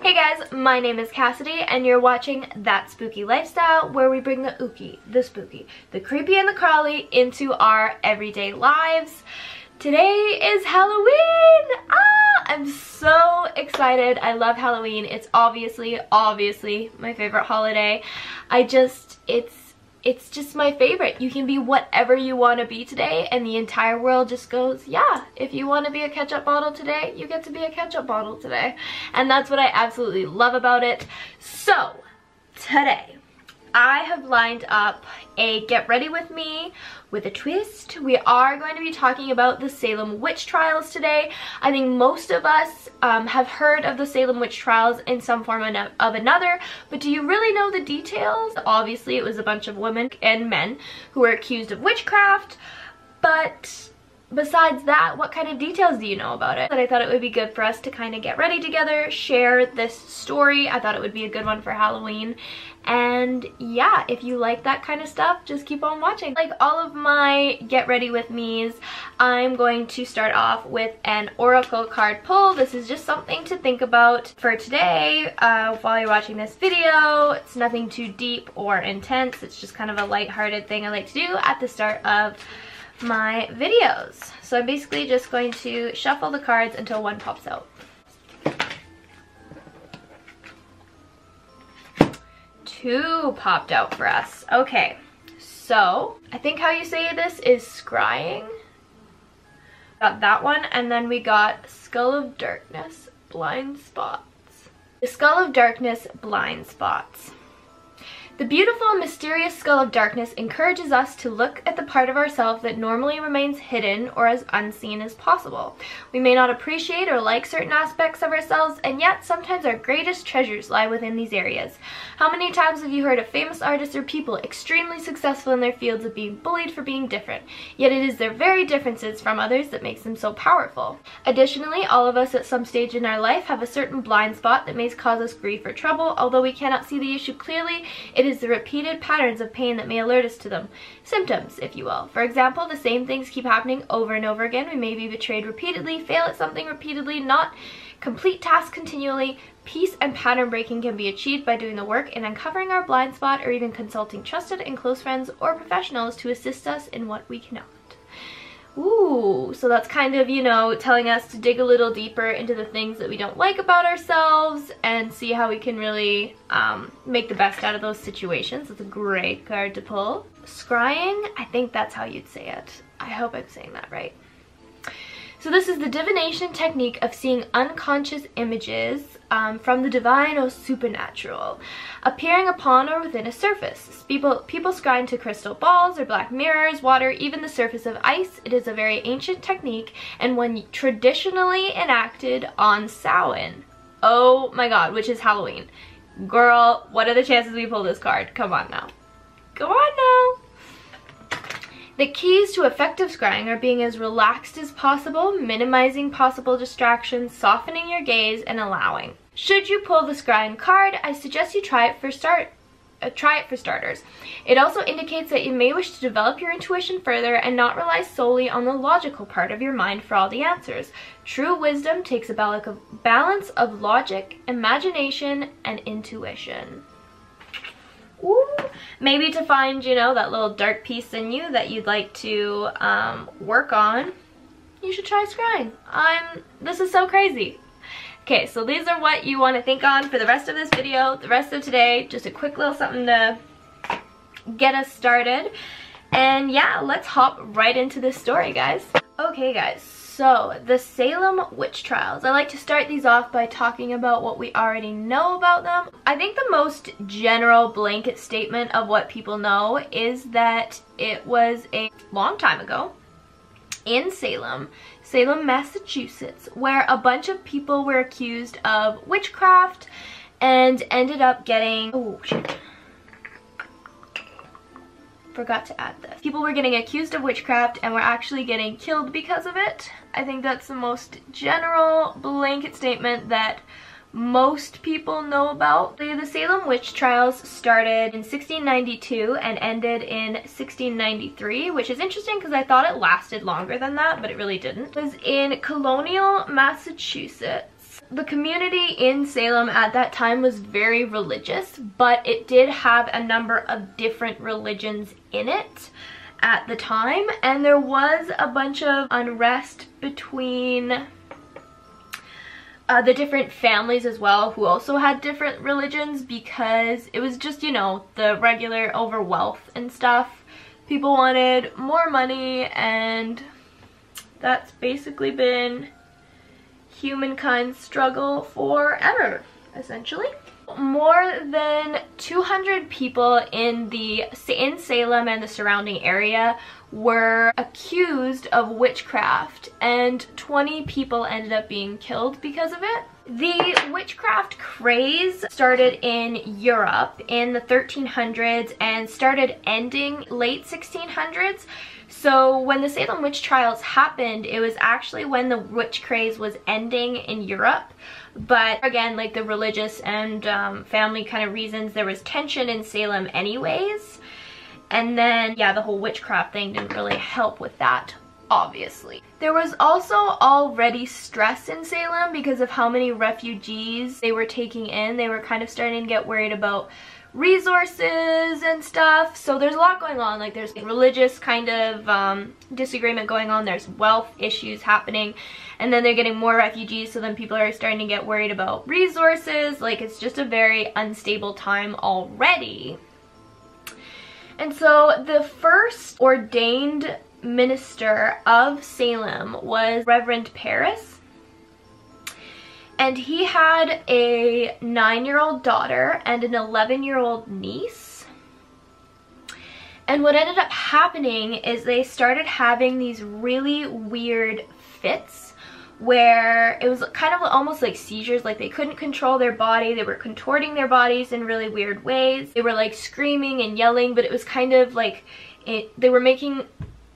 Hey guys, my name is Cassidy and you're watching That Spooky Lifestyle, where we bring the ooky, the spooky, the creepy and the crawly into our everyday lives. Today is Halloween! I'm so excited. I love Halloween. It's obviously my favorite holiday. It's just my favorite. You can be whatever you want to be today and the entire world just goes, yeah, if you want to be a ketchup bottle today, you get to be a ketchup bottle today. And that's what I absolutely love about it. So, today, I have lined up a get ready with me with a twist. We are going to be talking about the Salem Witch Trials today. I think most of us have heard of the Salem Witch Trials in some form of another, but do you really know the details? Obviously, it was a bunch of women and men who were accused of witchcraft, but besides that, what kind of details do you know about it? But I thought it would be good for us to kind of get ready together, share this story. I thought it would be a good one for Halloween. And yeah, if you like that kind of stuff, just keep on watching. Like all of my get ready with me's, I'm going to start off with an oracle card pull. This is just something to think about for today while you're watching this video. It's nothing too deep or intense. It's just kind of a lighthearted thing I like to do at the start of my videos. So I'm basically just going to shuffle the cards until one pops out. Two popped out for us. Okay, so I think how you say this is scrying. Got that one, and then we got Skull of Darkness, blind spots. The Skull of Darkness, blind spots. The beautiful, mysterious Skull of Darkness encourages us to look at the part of ourselves that normally remains hidden or as unseen as possible. We may not appreciate or like certain aspects of ourselves, and yet sometimes our greatest treasures lie within these areas. How many times have you heard of famous artists or people extremely successful in their fields of being bullied for being different? Yet it is their very differences from others that makes them so powerful. Additionally, all of us at some stage in our life have a certain blind spot that may cause us grief or trouble. Although we cannot see the issue clearly, it is the repeated patterns of pain that may alert us to them. Symptoms, if you will. For example, the same things keep happening over and over again. We may be betrayed repeatedly, fail at something repeatedly, not complete tasks continually. Peace and pattern breaking can be achieved by doing the work and uncovering our blind spot, or even consulting trusted and close friends or professionals to assist us in what we cannot. Ooh, so that's kind of, you know, telling us to dig a little deeper into the things that we don't like about ourselves and see how we can really make the best out of those situations. It's a great card to pull. Scrying, I think that's how you'd say it. I hope I'm saying that right. So this is the divination technique of seeing unconscious images from the divine or supernatural appearing upon or within a surface. People scry into crystal balls or black mirrors, water, even the surface of ice. It is a very ancient technique and one traditionally enacted on Samhain. Oh my god, which is Halloween. Girl, what are the chances we pull this card? Come on now. Come on now. The keys to effective scrying are being as relaxed as possible, minimizing possible distractions, softening your gaze, and allowing. Should you pull the scrying card, I suggest you try it for starters. It also indicates that you may wish to develop your intuition further and not rely solely on the logical part of your mind for all the answers. True wisdom takes a balance of logic, imagination, and intuition. Ooh, maybe to find, you know, that little dark piece in you that you'd like to work on, you should try scrying. This is so crazy. Okay, so these are what you want to think on for the rest of this video, the rest of today. Just a quick little something to get us started. And yeah, let's hop right into this story, guys. Okay, guys. So, the Salem Witch Trials. I like to start these off by talking about what we already know about them. I think the most general blanket statement of what people know is that it was a long time ago in Salem, Massachusetts, where a bunch of people were accused of witchcraft and ended up getting... Oh, shit. Forgot to add this. People were getting accused of witchcraft and were actually getting killed because of it. I think that's the most general blanket statement that most people know about. The Salem Witch Trials started in 1692 and ended in 1693, which is interesting because I thought it lasted longer than that, but it really didn't. It was in colonial Massachusetts. the community in Salem at that time was very religious, but it did have a number of different religions in it at the time, and there was a bunch of unrest between the different families as well, who also had different religions, because it was just, you know, the regular over wealth and stuff. People wanted more money, and that's basically been humankind's struggle forever, essentially. More than 200 people in Salem and the surrounding area were accused of witchcraft, and 20 people ended up being killed because of it. The witchcraft craze started in Europe in the 1300s and started ending late 1600s. So when the Salem Witch Trials happened, it was actually when the witch craze was ending in Europe. But again, like the religious and family kind of reasons, there was tension in Salem anyways. And then, yeah, the whole witchcraft thing didn't really help with that, obviously. There was also already stress in Salem because of how many refugees they were taking in. They were kind of starting to get worried about resources and stuff. So there's a lot going on. Like there's religious kind of disagreement going on. There's wealth issues happening. And then they're getting more refugees. So then people are starting to get worried about resources. Like it's just a very unstable time already. And so the first ordained minister of Salem was Reverend Paris. And he had a 9-year-old daughter and an 11-year-old niece. And what ended up happening is they started having these really weird fits where it was kind of almost like seizures, like they couldn't control their body, they were contorting their bodies in really weird ways. They were like screaming and yelling, but it was kind of like they were making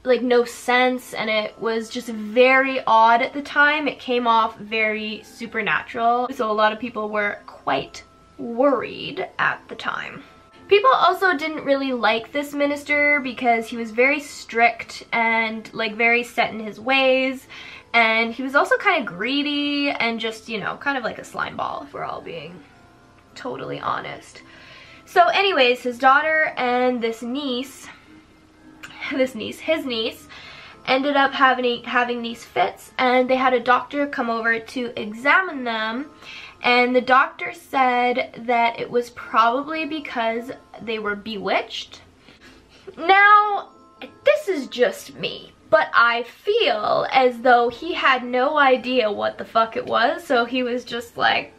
like no sense, and it was just very odd at the time. It came off very supernatural, so a lot of people were quite worried at the time. People also didn't really like this minister because he was very strict and like very set in his ways, and he was also kind of greedy and just, you know, kind of like a slime ball, if we're all being totally honest. So anyways, his daughter and his niece ended up having these fits, and they had a doctor come over to examine them, and the doctor said that it was probably because they were bewitched. Now, this is just me, but I feel as though he had no idea what the fuck it was, so he was just like,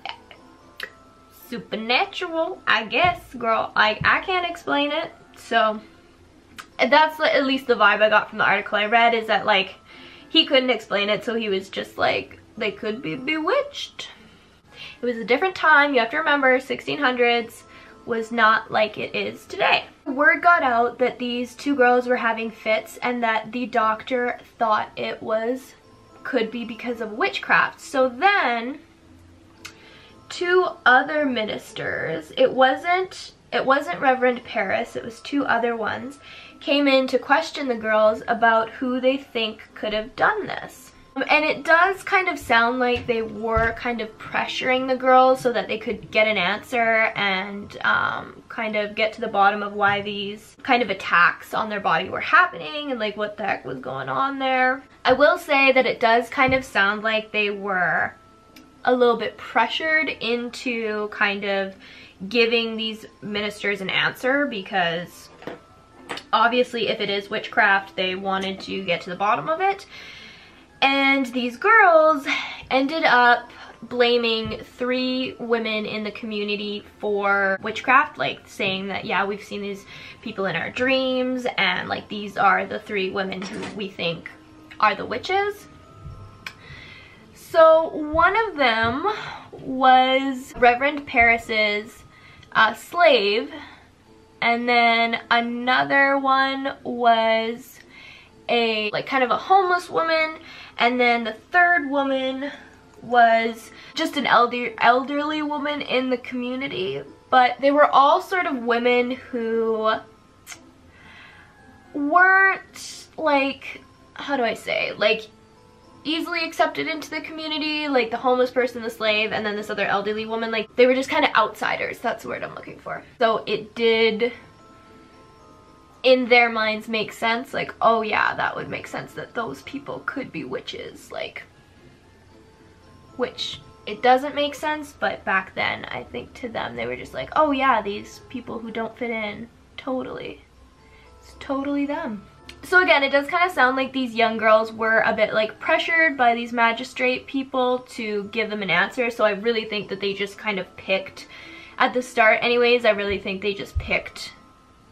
supernatural, I guess, girl. I can't explain it. So that's at least the vibe I got from the article I read, is that like he couldn't explain it, so he was just like, they could be bewitched. It was a different time. You have to remember, 1600s was not like it is today. Word got out that these two girls were having fits and that the doctor thought it could be because of witchcraft. So then two other ministers, it wasn't Reverend Paris, it was two other ones, came in to question the girls about who they think could have done this. And it does kind of sound like they were kind of pressuring the girls so that they could get an answer and kind of get to the bottom of why these kind of attacks on their body were happening and like what the heck was going on there. I will say that it does kind of sound like they were a little bit pressured into kind of giving these ministers an answer, because obviously if it is witchcraft, they wanted to get to the bottom of it. And these girls ended up blaming 3 women in the community for witchcraft, like saying that, yeah, we've seen these people in our dreams, and like these are the 3 women who we think are the witches. So one of them was Reverend Paris's slave, and then another one was a like kind of a homeless woman, and then the third woman was just an elderly woman in the community. But they were all sort of women who weren't like, how do I say, like easily accepted into the community, like the homeless person, the slave, and then this other elderly woman. Like, they were just kind of outsiders. That's the word I'm looking for. So it did, in their minds, make sense. Like, oh yeah, that would make sense that those people could be witches. Like, which it doesn't make sense, but back then I think to them they were just like, oh yeah, these people who don't fit in, totally, it's totally them. So again, it does kind of sound like these young girls were a bit like pressured by these magistrate people to give them an answer. So I really think that they just kind of picked, at the start anyways, I really think they just picked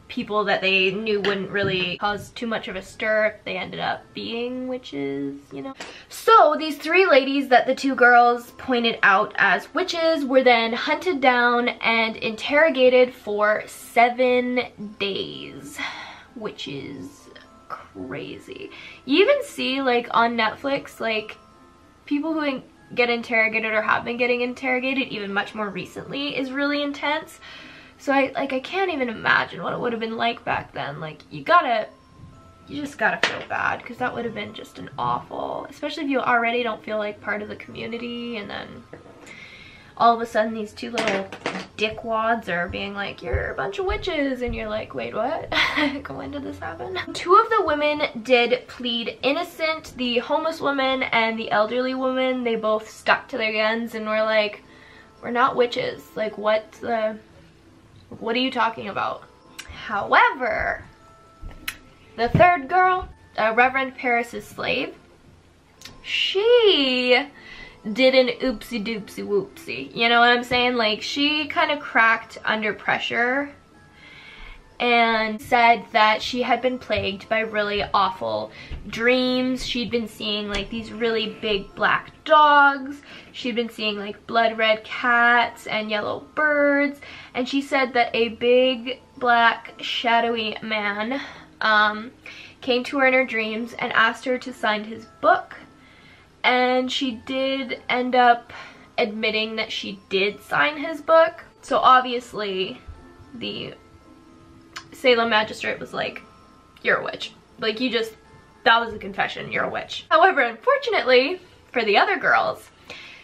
people that they knew wouldn't really cause too much of a stir if they ended up being witches, you know. So these 3 ladies that the 2 girls pointed out as witches were then hunted down and interrogated for 7 days, which is crazy. You even see, like, on Netflix, like, people who get interrogated or have been getting interrogated even much more recently is really intense. So I can't even imagine what it would have been like back then. Like, you just gotta feel bad, because that would have been just an awful, especially if you already don't feel like part of the community, and then all of a sudden these 2 little dickwads are being like, you're a bunch of witches, and you're like, wait, what? When did this happen? 2 of the women did plead innocent. The homeless woman and the elderly woman, they both stuck to their guns and were like, we're not witches. Like, what are you talking about? However, the 3rd girl, Reverend Paris's slave, she did an oopsie doopsie whoopsie. You know what I'm saying? Like, she kind of cracked under pressure and said that she had been plagued by really awful dreams. She'd been seeing like these really big black dogs. She'd been seeing like blood red cats and yellow birds. And she said that a big black shadowy man came to her in her dreams and asked her to sign his book. And she did end up admitting that she did sign his book. So obviously the Salem magistrate was like, you're a witch. Like, that was a confession, you're a witch. However, unfortunately for the other girls,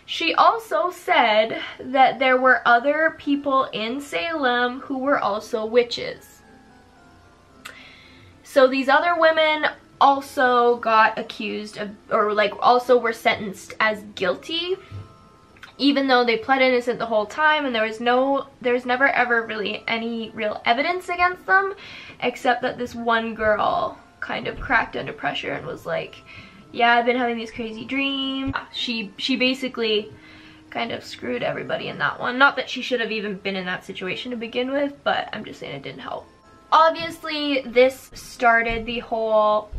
she also said that there were other people in Salem who were also witches. So these other women also got accused of, or like also were sentenced as guilty, even though they pled innocent the whole time, and there was never ever really any real evidence against them, except that this one girl kind of cracked under pressure and was like, yeah, I've been having these crazy dreams. She basically kind of screwed everybody in that one. Not that she should have even been in that situation to begin with, but I'm just saying it didn't help. Obviously, this started the whole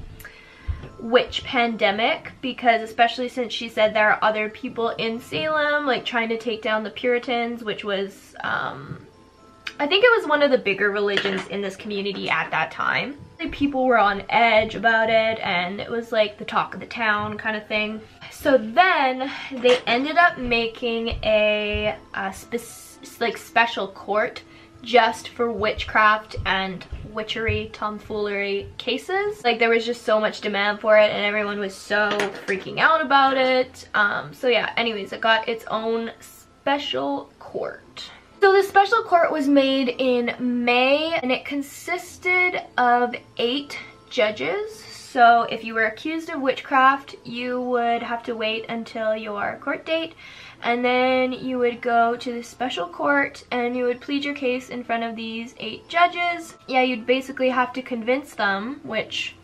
witch pandemic, because especially since she said there are other people in Salem like trying to take down the Puritans, which was I think it was one of the bigger religions in this community at that time. People were on edge about it, and it was like the talk of the town kind of thing. So then they ended up making a special court just for witchcraft and witchery, tomfoolery cases. Like, there was just so much demand for it, and everyone was so freaking out about it. So yeah, anyways, it got its own special court. So the special court was made in May, and it consisted of 8 judges. So if you were accused of witchcraft, you would have to wait until your court date, and then you would go to the special court and you would plead your case in front of these 8 judges. Yeah, you'd basically have to convince them, which,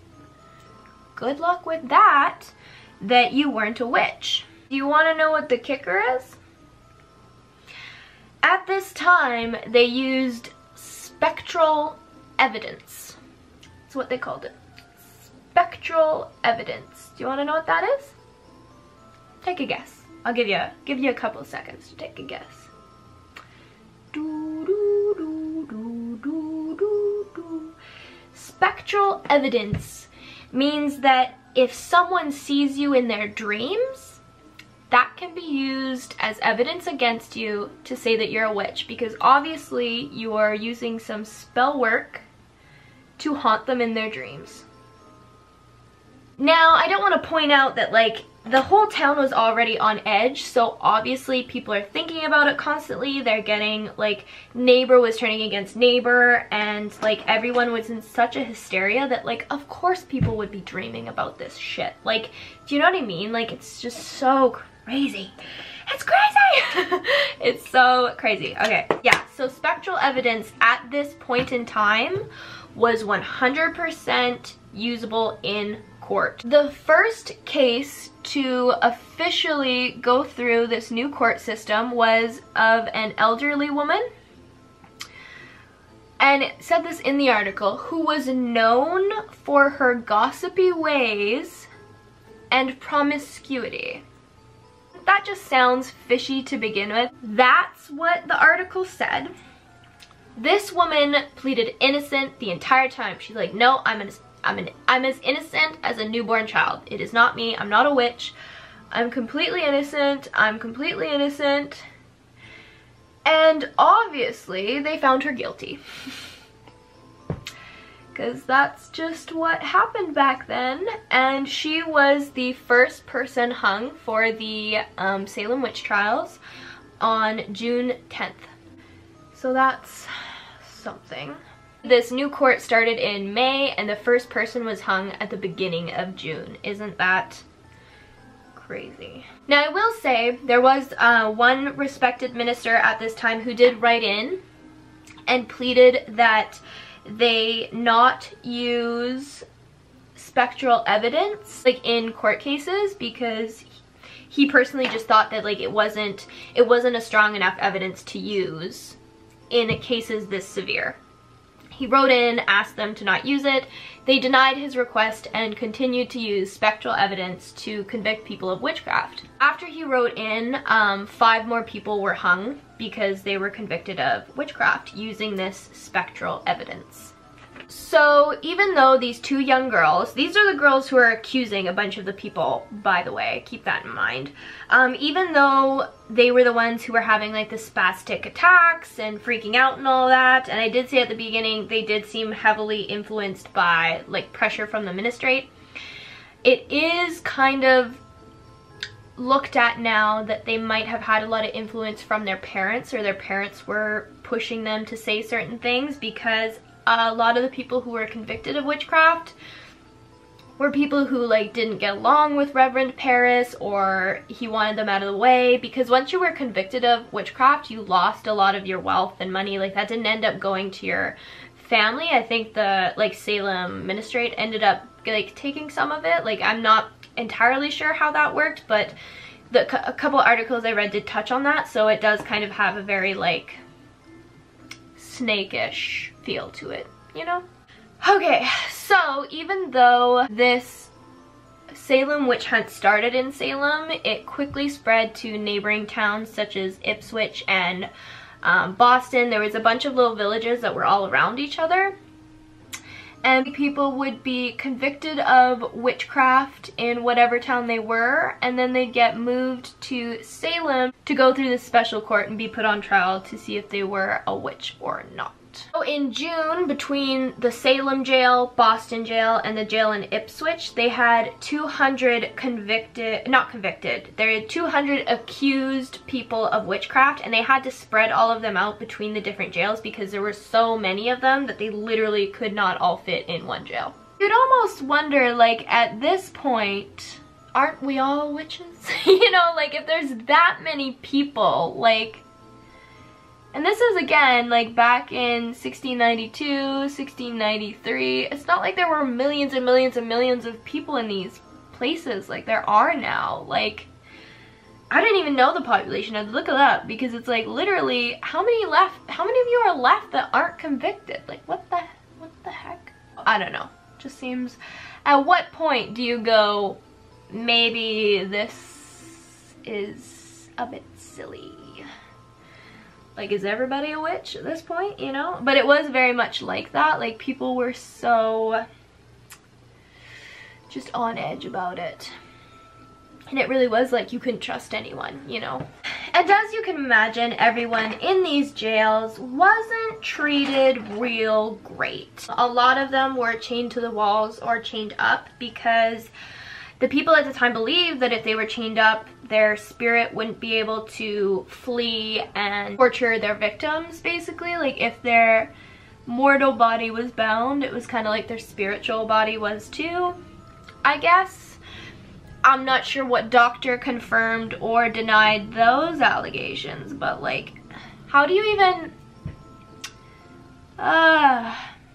good luck with that, that you weren't a witch. Do you want to know what the kicker is? At this time, they used spectral evidence. That's what they called it. Spectral evidence. Do you want to know what that is? Take a guess. I'll give you a couple of seconds to take a guess. Spectral evidence means that if someone sees you in their dreams, that can be used as evidence against you to say that you're a witch, because obviously you are using some spell work to haunt them in their dreams. Now, I don't want to point out that, like, the whole town was already on edge, so obviously people are thinking about it constantly. They're getting, like, neighbor was turning against neighbor, and like everyone was in such a hysteria that, like, of course people would be dreaming about this shit. Like, do you know what I mean? Like, it's just so crazy. It's crazy! It's so crazy. Okay, yeah, so spectral evidence at this point in time was 100% usable in court. The first case to officially go through this new court system was of an elderly woman, and it said this in the article, who was known for her gossipy ways and promiscuity. That just sounds fishy to begin with. That's what the article said. This woman pleaded innocent the entire time. She's like, no, I'm as innocent as a newborn child. It is not me. I'm not a witch. I'm completely innocent. I'm completely innocent. And obviously, they found her guilty. Because that's just what happened back then. And she was the first person hung for the Salem Witch Trials on June 10th. So that's something. This new court started in May, and the first person was hung at the beginning of June. Isn't that crazy? Now, I will say there was one respected minister at this time who did write in and pleaded that they not use spectral evidence, like, in court cases, because he personally just thought that, like, it wasn't a strong enough evidence to use in cases this severe. He wrote in, asked them to not use it. They denied his request and continued to use spectral evidence to convict people of witchcraft. After he wrote in, 5 more people were hung because they were convicted of witchcraft using this spectral evidence. So even though these 2 young girls, these are the girls who are accusing a bunch of the people, by the way, keep that in mind. Even though they were the ones who were having, like, the spastic attacks and freaking out and all that, and I did say at the beginning they did seem heavily influenced by, like, pressure from the ministrate, it is kind of looked at now that they might have had a lot of influence from their parents, or their parents were pushing them to say certain things, because a lot of the people who were convicted of witchcraft were people who, like, didn't get along with Reverend Paris, or he wanted them out of the way, because once you were convicted of witchcraft, you lost a lot of your wealth and money. Like, that didn't end up going to your family. I think the, like, Salem ministrate ended up, like, taking some of it. Like, I'm not entirely sure how that worked, but a couple articles I read did touch on that, so it does kind of have a very, like, snake-ish feel to it, you know? Okay, so even though this Salem witch hunt started in Salem, it quickly spread to neighboring towns such as Ipswich and Boston. There was a bunch of little villages that were all around each other, and people would be convicted of witchcraft in whatever town they were, and then they'd get moved to Salem to go through this special court and be put on trial to see if they were a witch or not. So in June, between the Salem jail, Boston jail, and the jail in Ipswich, they had 200 200 accused people of witchcraft, and they had to spread all of them out between the different jails because there were so many of them that they literally could not all fit in one jail. You'd almost wonder, like, at this point, aren't we all witches? You know, like, if there's that many people, like... And this is, again, like, back in 1692, 1693. It's not like there were millions and millions and millions of people in these places like there are now. Like, I didn't even know the population. I had to look it up because it's like, literally, how many of you are left that aren't convicted? Like, what the heck? I don't know. Just seems, at what point do you go, maybe this is a bit silly? Like, is everybody a witch at this point, you know? But it was very much like that. Like, people were so just on edge about it. And it really was like you couldn't trust anyone, you know? And as you can imagine, everyone in these jails wasn't treated real great. A lot of them were chained to the walls or chained up because the people at the time believed that if they were chained up, their spirit wouldn't be able to flee and torture their victims, basically. Like, if their mortal body was bound, it was kind of like their spiritual body was too, I guess. I'm not sure what doctor confirmed or denied those allegations, but like, how do you even...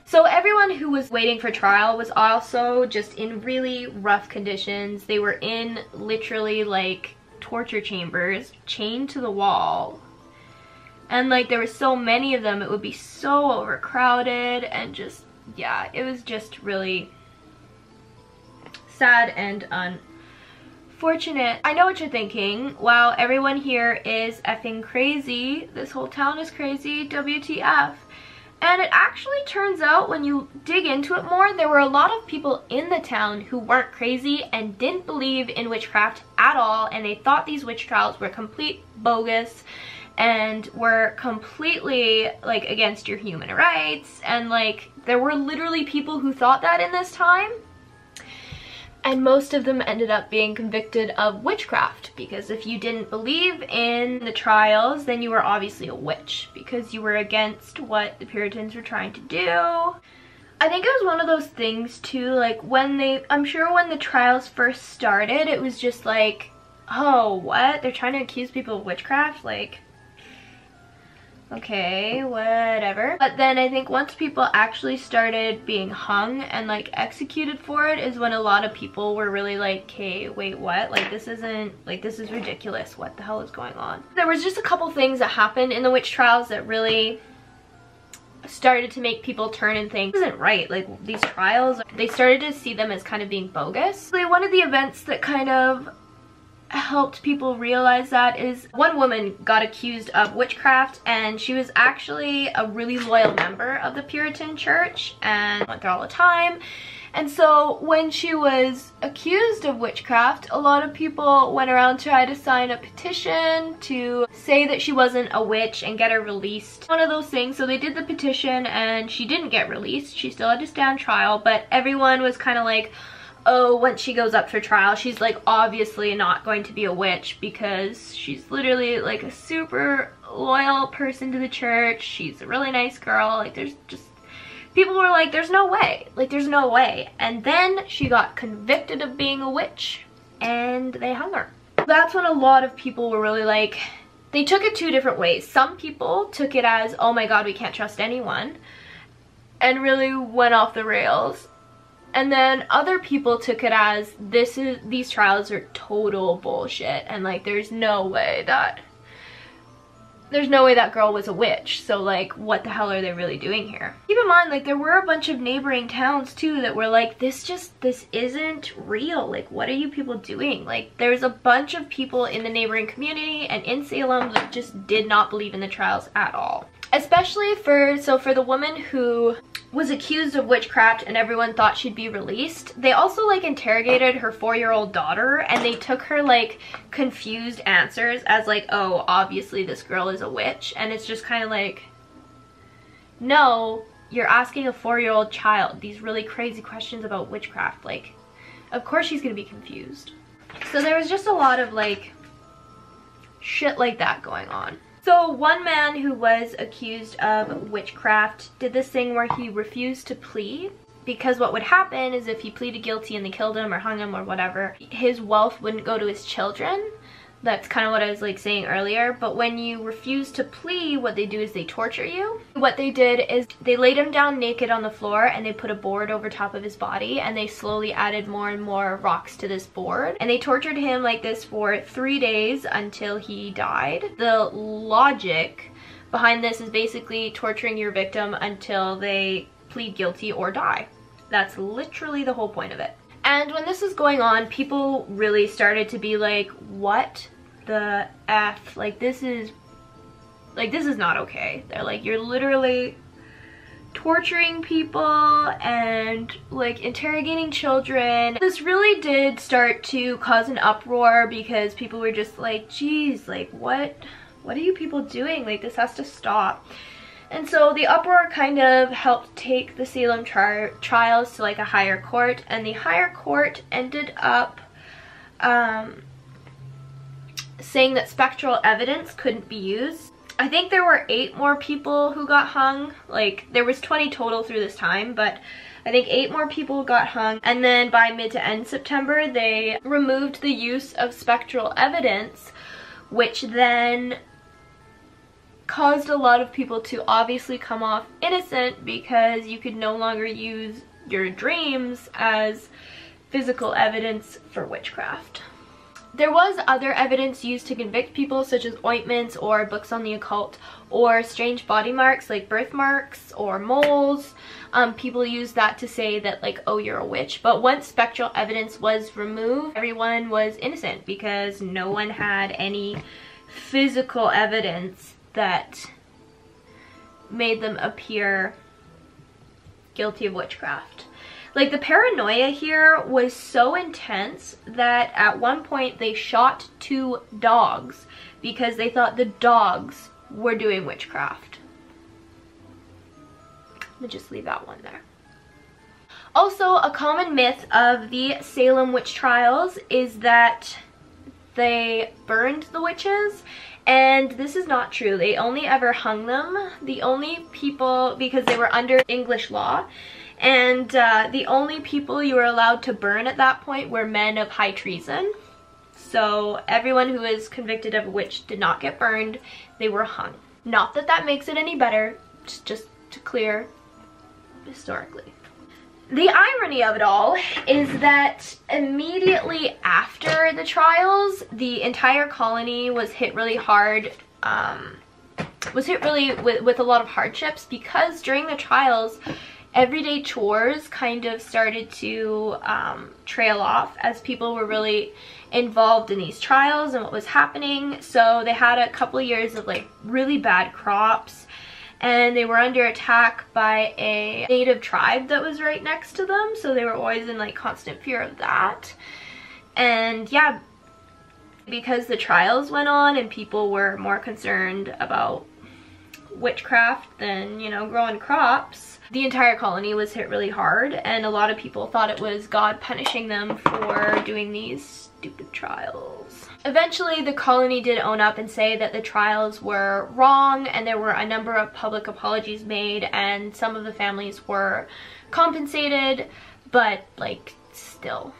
So everyone who was waiting for trial was also just in really rough conditions. They were in literally like torture chambers, chained to the wall. And like, there were so many of them, it would be so overcrowded, and just, yeah, it was just really sad and unfortunate. I know what you're thinking. Wow, everyone here is effing crazy. This whole town is crazy. WTF. And it actually turns out, when you dig into it more, there were a lot of people in the town who weren't crazy and didn't believe in witchcraft at all, and they thought these witch trials were complete bogus and were completely like against your human rights. And like, there were literally people who thought that in this time. And most of them ended up being convicted of witchcraft, because if you didn't believe in the trials, then you were obviously a witch, because you were against what the Puritans were trying to do. I think it was one of those things too, like I'm sure when the trials first started, it was just like, oh, what? They're trying to accuse people of witchcraft? Like, okay, whatever. But then I think once people actually started being hung and like executed for it is when a lot of people were really like, okay, wait, what? Like, this isn't, like, this is ridiculous. What the hell is going on? There was just a couple things that happened in the witch trials that really started to make people turn and think, this isn't right. Like, these trials, they started to see them as kind of being bogus. One of the events that kind of helped people realize that is one woman got accused of witchcraft, and she was actually a really loyal member of the Puritan church and went there all the time. And so when she was accused of witchcraft, a lot of people went around trying to sign a petition to say that she wasn't a witch and get her released. One of those things. So they did the petition and she didn't get released. She still had to stand trial, but everyone was kind of like, oh, once she goes up for trial, she's like obviously not going to be a witch, because she's literally like a super loyal person to the church. She's a really nice girl. Like, there's just, people were like, there's no way. Like, there's no way. And then she got convicted of being a witch and they hung her. That's when a lot of people were really like, they took it two different ways. Some people took it as, oh my god, we can't trust anyone, and really went off the rails. And then other people took it as, these trials are total bullshit, and like, there's no way that girl was a witch, so like, what the hell are they really doing here? Keep in mind, like, there were a bunch of neighboring towns too that were like, this isn't real. Like, what are you people doing? Like, there's a bunch of people in the neighboring community and in Salem that just did not believe in the trials at all. Especially for the woman who was accused of witchcraft and everyone thought she'd be released, they also like interrogated her 4-year-old daughter, and they took her like confused answers as like, oh, obviously this girl is a witch. And it's just kind of like, no, you're asking a 4-year-old child these really crazy questions about witchcraft. Like, of course she's gonna be confused. So there was just a lot of like shit like that going on. So one man who was accused of witchcraft did this thing where he refused to plead, because what would happen is if he pleaded guilty and they killed him or hung him or whatever, his wealth wouldn't go to his children. That's kind of what I was like saying earlier. But when you refuse to plead, what they do is they torture you. What they did is they laid him down naked on the floor and they put a board over top of his body, and they slowly added more and more rocks to this board. And they tortured him like this for 3 days until he died. The logic behind this is basically torturing your victim until they plead guilty or die. That's literally the whole point of it. And when this was going on, people really started to be like, what the F? Like, this is not okay. They're like, you're literally torturing people and like interrogating children. This really did start to cause an uproar, because people were just like, geez, like what are you people doing? Like, this has to stop. And so the uproar kind of helped take the Salem trials to like a higher court, and the higher court ended up saying that spectral evidence couldn't be used. I think there were 8 more people who got hung. Like, there was 20 total through this time, but I think 8 more people got hung. And then by mid to end September, they removed the use of spectral evidence, which then caused a lot of people to obviously come off innocent because you could no longer use your dreams as physical evidence for witchcraft. There was other evidence used to convict people, such as ointments or books on the occult or strange body marks like birthmarks or moles. People used that to say that, like, oh, you're a witch. But once spectral evidence was removed, everyone was innocent because no one had any physical evidence that made them appear guilty of witchcraft. Like, the paranoia here was so intense that at one point they shot 2 dogs because they thought the dogs were doing witchcraft. Let me just leave that one there. Also, a common myth of the Salem Witch Trials is that they burned the witches, and this is not true. They only ever hung them. The only people, because they were under English law, and the only people you were allowed to burn at that point were men of high treason. So everyone who was convicted of a witch did not get burned, they were hung. Not that that makes it any better, just to clear historically. The irony of it all is that immediately after the trials, the entire colony was hit really hard, with a lot of hardships, because during the trials, everyday chores kind of started to trail off as people were really involved in these trials and what was happening. So they had a couple of years of like really bad crops, and they were under attack by a native tribe that was right next to them, so they were always in like constant fear of that. And yeah, because the trials went on and people were more concerned about witchcraft than, you know, growing crops, the entire colony was hit really hard, and a lot of people thought it was God punishing them for doing these stupid trials. Eventually, the colony did own up and say that the trials were wrong, and there were a number of public apologies made, and some of the families were compensated, but like still.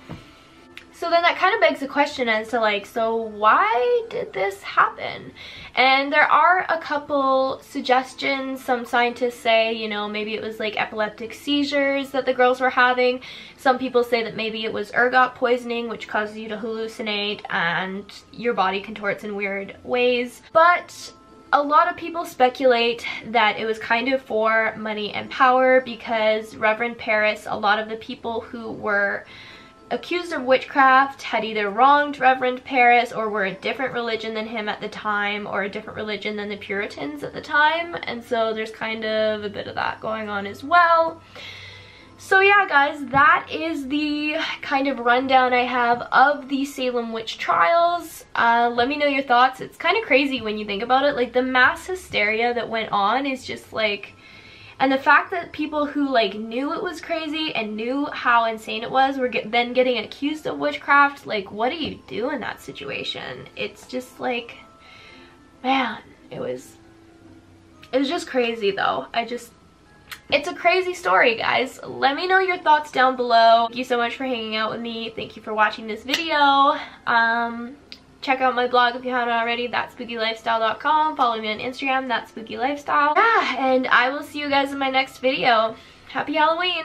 So then that kind of begs the question as to like, so why did this happen? And there are a couple suggestions. Some scientists say, you know, maybe it was like epileptic seizures that the girls were having. Some people say that maybe it was ergot poisoning, which causes you to hallucinate and your body contorts in weird ways. But a lot of people speculate that it was kind of for money and power, because Reverend Paris, a lot of the people who were accused of witchcraft had either wronged Reverend Paris or were a different religion than him at the time, or a different religion than the Puritans at the time, and so there's kind of a bit of that going on as well. So yeah, guys, that is the kind of rundown I have of the Salem Witch Trials. Let me know your thoughts. It's kind of crazy when you think about it. Like, the mass hysteria that went on is just like, and the fact that people who like knew it was crazy and knew how insane it was were then getting accused of witchcraft, like, what do you do in that situation? It's just like, man, it was just crazy though. It's a crazy story, guys. Let me know your thoughts down below. Thank you so much for hanging out with me. Thank you for watching this video. Check out my blog if you haven't already. That's spookylifestyle.com. Follow me on Instagram. That's spookylifestyle. Yeah, and I will see you guys in my next video. Happy Halloween!